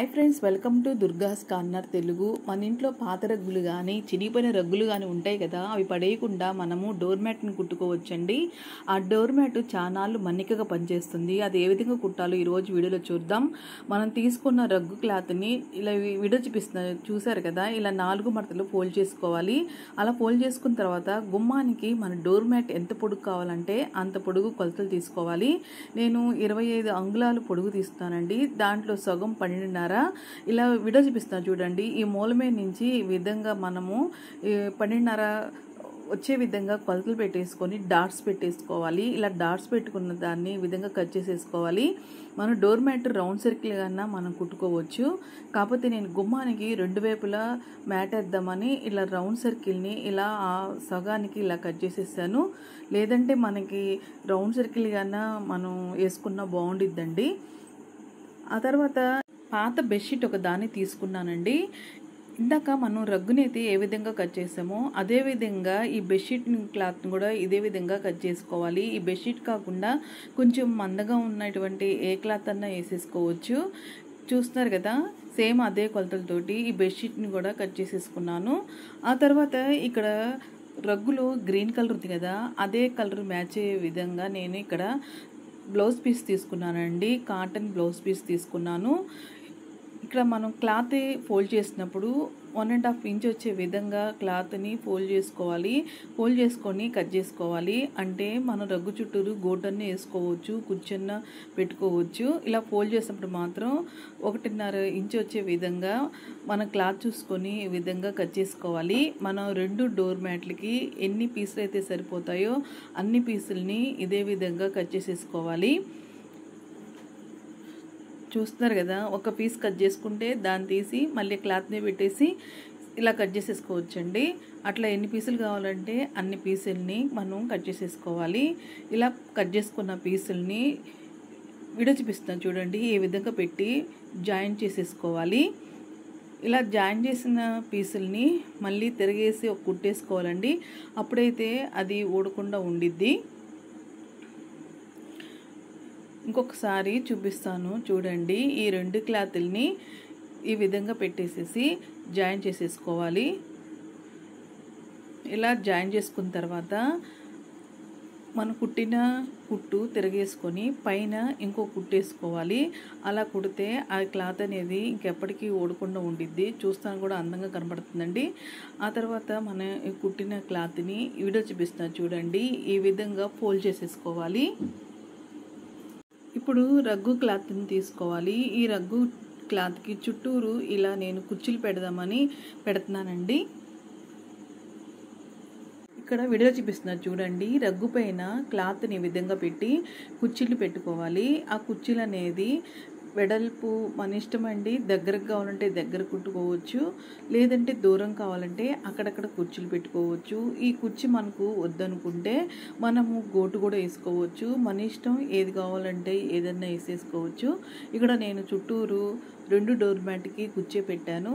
Hi friends, welcome to దుర్గాస్ corner Telugu. మన ఇంట్లో పాత రగ్గులు కానీ చినిగిపోయిన రగ్గులు కానీ ఉంటాయి కదా, అవి పడేయకుండా మనము డోర్ మ్యాట్ని కుట్టుకోవచ్చండి. ఆ డోర్ మ్యాట్ చానాళ్ళు మన్నికగా పనిచేస్తుంది. అది ఏ విధంగా కుట్టాలో ఈరోజు వీడియోలో చూద్దాం. మనం తీసుకున్న రగ్గు క్లాత్ని ఇలా వీడియో చూసారు కదా, ఇలా 4 మడతలు ఫోల్డ్ చేసుకోవాలి. అలా ఫోల్డ్ చేసుకున్న తర్వాత గుమ్మానికి మన డోర్ మ్యాట్ ఎంత పొడుగు కావాలంటే అంత పొడుగు కొలతలు తీసుకోవాలి. నేను 25 అంగుళాలు పొడుగు తీస్తానండి. దాంట్లో సగం 12.5 ఇలా వీడియో చూపిస్తాను చూడండి. ఈ మూలమే నుంచి ఈ విధంగా మనము 12.5 వచ్చే విధంగా కొలతలు పెట్టేసుకొని డాట్స్ పెట్టేసుకోవాలి. ఇలా డాట్స్ పెట్టుకున్న దాన్ని ఈ విధంగా కట్ చేసేసుకోవాలి. మనం డోర్ మ్యాట్ రౌండ్ సర్కిల్ కన్నా మనం కుట్టుకోవచ్చు. కాకపోతే నేను గుమ్మానికి 2 వైపులా మ్యాట్ వేద్దామని ఇలా రౌండ్ సర్కిల్ని ఇలా సగానికి ఇలా కట్ చేసేసాను. లేదంటే మనకి రౌండ్ సర్కిల్ కన్నా మనం వేసుకున్న బాగుండిద్దండి. ఆ తర్వాత పాత బెడ్షీట్ ఒక దాన్ని తీసుకున్నానండి. ఇందాక మనం రగ్గునైతే ఏ విధంగా కట్ చేసామో అదే విధంగా ఈ బెడ్షీట్ క్లాత్ని కూడా ఇదే విధంగా కట్ చేసుకోవాలి. ఈ బెడ్షీట్ కాకుండా కొంచెం మందగా ఉన్నటువంటి ఏ క్లాత్ అన్నా వేసేసుకోవచ్చు. చూస్తున్నారు కదా, సేమ్ అదే కొలతలతోటి ఈ బెడ్షీట్ని కూడా కట్ చేసేసుకున్నాను. ఆ తర్వాత ఇక్కడ రగ్గులో గ్రీన్ కలర్ ఉంది కదా, అదే కలర్ మ్యాచ్ అయ్యే విధంగా నేను ఇక్కడ బ్లౌజ్ పీస్ తీసుకున్నానండి. కాటన్ బ్లౌజ్ పీస్ తీసుకున్నాను. ఇక్కడ మనం క్లాత్ ఫోల్డ్ చేసినప్పుడు 1.5 ఇంచ్ వచ్చే విధంగా క్లాత్ని ఫోల్డ్ చేసుకోవాలి. ఫోల్డ్ చేసుకొని కట్ చేసుకోవాలి. అంటే మనం రగ్గు చుట్టూరు గోటన్ని వేసుకోవచ్చు, కుచ్చన్న పెట్టుకోవచ్చు. ఇలా ఫోల్డ్ చేసినప్పుడు మాత్రం 1.5 ఇంచ్ వచ్చే విధంగా మన క్లాత్ చూసుకొని ఈ విధంగా కట్ చేసుకోవాలి. మనం 2 డోర్ మ్యాట్లకి ఎన్ని పీసులు అయితే సరిపోతాయో అన్ని పీసుల్ని ఇదే విధంగా కట్ చేసేసుకోవాలి. చూస్తున్నారు కదా, ఒక పీస్ కట్ చేసుకుంటే దాన్ని తీసి మళ్ళీ క్లాత్ని పెట్టేసి ఇలా కట్ చేసేసుకోవచ్చండి. అట్లా ఎన్ని పీసులు కావాలంటే అన్ని పీసుల్ని మనం కట్ చేసేసుకోవాలి. ఇలా కట్ చేసుకున్న పీసుల్ని వీడియో చూపిస్తాను చూడండి, ఏ విధంగా పెట్టి జాయిన్ చేసేసుకోవాలి. ఇలా జాయిన్ చేసిన పీసుల్ని మళ్ళీ తిరిగేసి ఒక కుట్టేసుకోవాలండి. అప్పుడైతే అది ఊడకుండా ఉండిద్ది. ఇంకొకసారి చూపిస్తాను చూడండి. ఈ 2 క్లాతుల్ని ఈ విధంగా పెట్టేసేసి జాయిన్ చేసేసుకోవాలి. ఇలా జాయిన్ చేసుకున్న తర్వాత మనం కుట్టిన కుట్టు తిరగేసుకొని పైన ఇంకో కుట్టేసుకోవాలి. అలా కుడితే ఆ క్లాత్ అనేది ఇంకెప్పటికీ ఊడకుండా ఉండిద్ది. చూస్తాను కూడా అందంగా కనబడుతుందండి. ఆ తర్వాత మన కుట్టిన క్లాత్ని వీడియో చూపిస్తాను చూడండి, ఈ విధంగా ఫోల్డ్ చేసేసుకోవాలి. ఇప్పుడు రగ్గు క్లాత్ని తీసుకోవాలి. ఈ రగ్గు క్లాత్కి చుట్టూరు ఇలా నేను కుర్చీలు పెడదామని పెడుతున్నానండి. ఇక్కడ వీడియో చూపిస్తున్నారు చూడండి. రగ్గు పైన క్లాత్ని ఈ విధంగా పెట్టి కుర్చీలు పెట్టుకోవాలి. ఆ కుర్చీలు అనేది వెడల్పు మన ఇష్టం అండి. దగ్గరకు కావాలంటే దగ్గర కుట్టుకోవచ్చు, లేదంటే దూరం కావాలంటే అక్కడక్కడ కుర్చీలు పెట్టుకోవచ్చు. ఈ కుర్చీ మనకు వద్దనుకుంటే మనము గోటు కూడా వేసుకోవచ్చు. మన ఇష్టం, ఏది కావాలంటే ఏదన్నా వేసేసుకోవచ్చు. ఇక్కడ నేను చుట్టూరు 2 డోర్ మ్యాట్కి కుర్చీ పెట్టాను.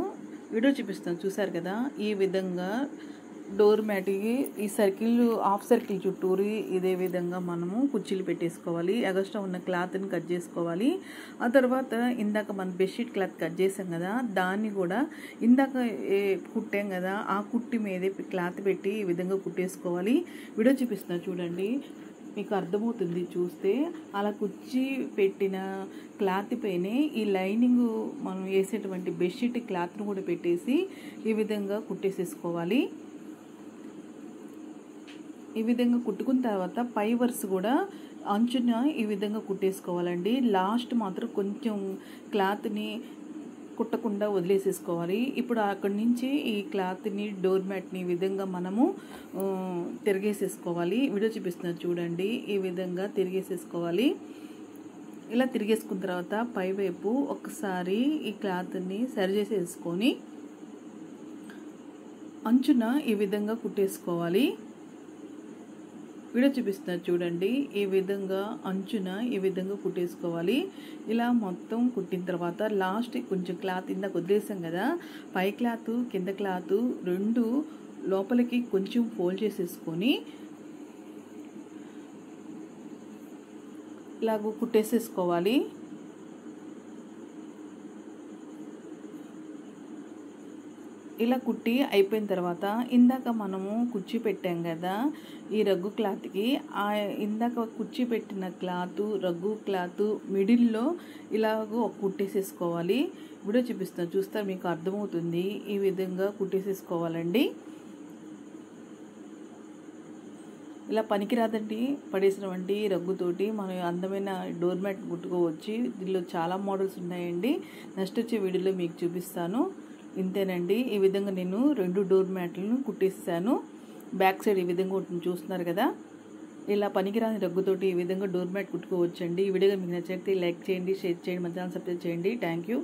వీడియో చూపిస్తాను చూసారు కదా, ఈ విధంగా డోర్ మ్యాట్కి ఈ సర్కిల్ హాఫ్ సర్కిల్ చుట్టూరు ఇదే విధంగా మనము కుర్చీలు పెట్టేసుకోవాలి. ఎగస్ట్రా ఉన్న క్లాత్ని కట్ చేసుకోవాలి. ఆ తర్వాత ఇందాక మన బెడ్షీట్ క్లాత్ కట్ చేసాం కదా, దాన్ని కూడా ఇందాక కుట్టాం కదా, ఆ కుట్టి మీదే క్లాత్ పెట్టి ఈ విధంగా కుట్టేసుకోవాలి. వీడియో చూపిస్తున్నా చూడండి, మీకు అర్థమవుతుంది చూస్తే. అలా కుర్చీ పెట్టిన క్లాత్ పైనే ఈ లైనింగ్ మనం వేసేటువంటి బెడ్షీట్ క్లాత్ను కూడా పెట్టేసి ఈ విధంగా కుట్టేసేసుకోవాలి. ఈ విధంగా కుట్టుకున్న తర్వాత పై వరుస కూడా అంచున ఈ విధంగా కుట్టేసుకోవాలండి. లాస్ట్ మాత్రం కొంచెం క్లాత్ని కుట్టకుండా వదిలేసేసుకోవాలి. ఇప్పుడు అక్కడి నుంచి ఈ క్లాత్ని డోర్ మ్యాట్ని ఈ విధంగా మనము తిరిగేసేసుకోవాలి. వీడియో చూపిస్తున్నాను చూడండి, ఈ విధంగా తిరిగేసేసుకోవాలి. ఇలా తిరిగేసుకున్న తర్వాత పైవైపు ఒకసారి ఈ క్లాత్ని సరి చేసేసుకొని అంచున ఈ విధంగా కుట్టేసుకోవాలి. వీడియో చూపిస్తున్నారు చూడండి, ఈ విధంగా అంచున ఈ విధంగా కుట్టేసుకోవాలి. ఇలా మొత్తం కుట్టిన తర్వాత లాస్ట్ కొంచెం క్లాత్ ఇందాక వదిలేసాం కదా, పై క్లాత్ కింద క్లాత్ 2 లోపలికి కొంచెం ఫోల్డ్ చేసేసుకొని ఇలాగ కుట్టేసేసుకోవాలి. ఇలా కుట్టి అయిపోయిన తర్వాత ఇందాక మనము కుర్చీ పెట్టాం కదా ఈ రగ్గు క్లాత్కి, ఇందాక కుర్చీ పెట్టిన క్లాత్ రగ్గు క్లాత్ మిడిల్లో ఇలాగో కుట్టేసేసుకోవాలి. వీడియో చూపిస్తాను, చూస్తే మీకు అర్థమవుతుంది. ఈ విధంగా కుట్టేసేసుకోవాలండి. ఇలా పనికిరాదండి పడేసినవంటి రగ్గుతోటి మనం అందమైన డోర్ మ్యాట్ కుట్టుకోవచ్చు. దీనిలో చాలా మోడల్స్ ఉన్నాయండి. నెక్స్ట్ వచ్చే వీడియోలో మీకు చూపిస్తాను. ఇంతేనండి. ఈ విధంగా నేను 2 డోర్ మ్యాట్లను కుట్టేసాను. బ్యాక్ సైడ్ ఈ విధంగా ఉంటుంది, చూస్తున్నారు కదా. ఇలా పనికిరాని రగ్గుతోటి ఈ విధంగా డోర్ మ్యాట్ కుట్టుకోవచ్చండి. ఈ వీడియో మీకు నచ్చితే లైక్ చేయండి, షేర్ చేయండి, మన ఛానల్ సబ్స్క్రైబ్ చేయండి. Thank you.